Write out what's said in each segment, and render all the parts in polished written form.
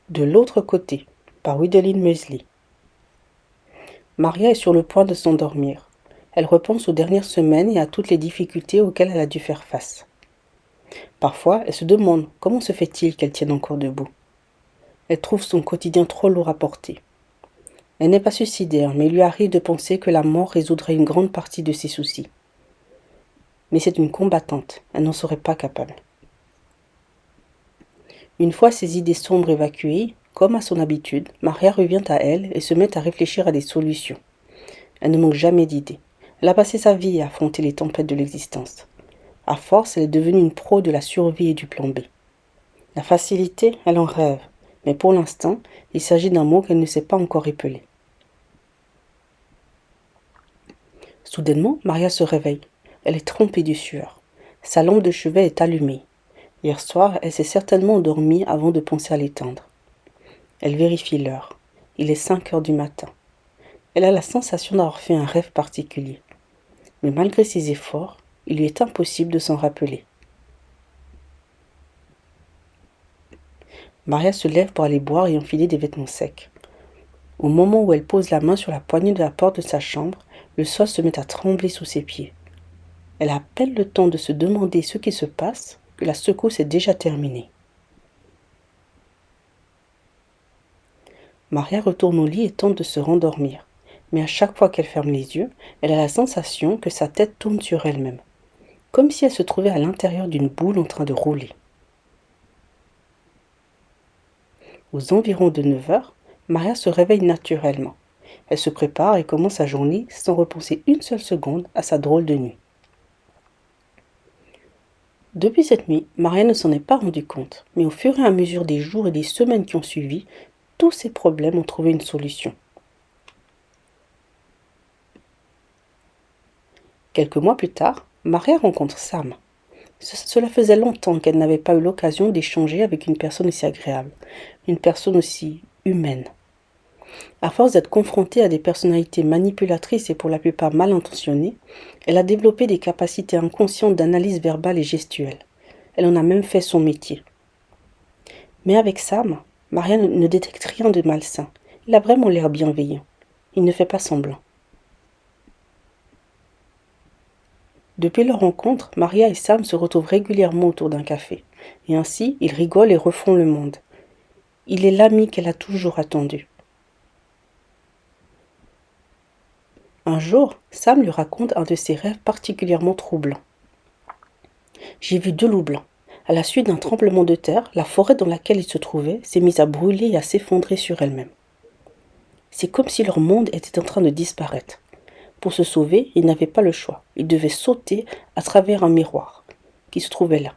De l'autre côté, par Gwendoline Mesley. Maria est sur le point de s'endormir. Elle repense aux dernières semaines et à toutes les difficultés auxquelles elle a dû faire face. Parfois, elle se demande comment se fait-il qu'elle tienne encore debout. Elle trouve son quotidien trop lourd à porter. Elle n'est pas suicidaire, mais il lui arrive de penser que la mort résoudrait une grande partie de ses soucis. Mais c'est une combattante, elle n'en serait pas capable. Une fois ses idées sombres évacuées, comme à son habitude, Maria revient à elle et se met à réfléchir à des solutions. Elle ne manque jamais d'idées. Elle a passé sa vie à affronter les tempêtes de l'existence. À force, elle est devenue une pro de la survie et du plan B. La facilité, elle en rêve, mais pour l'instant, il s'agit d'un mot qu'elle ne sait pas encore épeler. Soudainement, Maria se réveille. Elle est trempée de sueur. Sa lampe de chevet est allumée. Hier soir, elle s'est certainement endormie avant de penser à l'éteindre. Elle vérifie l'heure. Il est 5 heures du matin. Elle a la sensation d'avoir fait un rêve particulier. Mais malgré ses efforts, il lui est impossible de s'en rappeler. Maria se lève pour aller boire et enfiler des vêtements secs. Au moment où elle pose la main sur la poignée de la porte de sa chambre, le sol se met à trembler sous ses pieds. Elle a à peine le temps de se demander ce qui se passe que la secousse est déjà terminée. Maria retourne au lit et tente de se rendormir. Mais à chaque fois qu'elle ferme les yeux, elle a la sensation que sa tête tourne sur elle-même, comme si elle se trouvait à l'intérieur d'une boule en train de rouler. Aux environs de 9 heures, Maria se réveille naturellement. Elle se prépare et commence sa journée sans repenser une seule seconde à sa drôle de nuit. Depuis cette nuit, Maria ne s'en est pas rendu compte, mais au fur et à mesure des jours et des semaines qui ont suivi, tous ses problèmes ont trouvé une solution. Quelques mois plus tard, Maria rencontre Sam. Cela faisait longtemps qu'elle n'avait pas eu l'occasion d'échanger avec une personne aussi agréable, une personne aussi humaine. À force d'être confrontée à des personnalités manipulatrices et pour la plupart mal intentionnées, elle a développé des capacités inconscientes d'analyse verbale et gestuelle. Elle en a même fait son métier. Mais avec Sam, Maria ne détecte rien de malsain. Il a vraiment l'air bienveillant. Il ne fait pas semblant. Depuis leur rencontre, Maria et Sam se retrouvent régulièrement autour d'un café. Et ainsi, ils rigolent et refont le monde. Il est l'ami qu'elle a toujours attendu. Un jour, Sam lui raconte un de ses rêves particulièrement troublants. J'ai vu 2 loups blancs. À la suite d'un tremblement de terre, la forêt dans laquelle ils se trouvaient s'est mise à brûler et à s'effondrer sur elle-même. C'est comme si leur monde était en train de disparaître. Pour se sauver, ils n'avaient pas le choix. Ils devaient sauter à travers un miroir qui se trouvait là.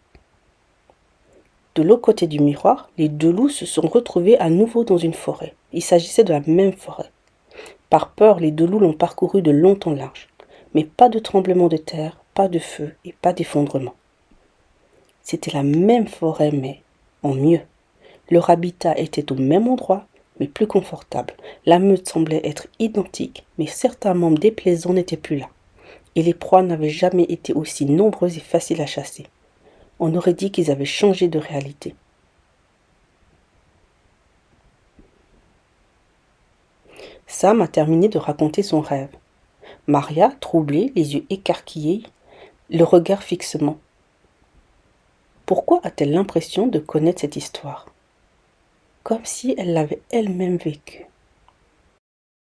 De l'autre côté du miroir, les 2 loups se sont retrouvés à nouveau dans une forêt. Il s'agissait de la même forêt. Par peur, les 2 loups l'ont parcouru de long en large. Mais pas de tremblement de terre, pas de feu et pas d'effondrement. C'était la même forêt, mais en mieux. Leur habitat était au même endroit, mais plus confortable. La meute semblait être identique, mais certains membres déplaisants n'étaient plus là. Et les proies n'avaient jamais été aussi nombreuses et faciles à chasser. On aurait dit qu'ils avaient changé de réalité. Sam a terminé de raconter son rêve. Maria, troublée, les yeux écarquillés, le regard fixement. Pourquoi a-t-elle l'impression de connaître cette histoire? Comme si elle l'avait elle-même vécue.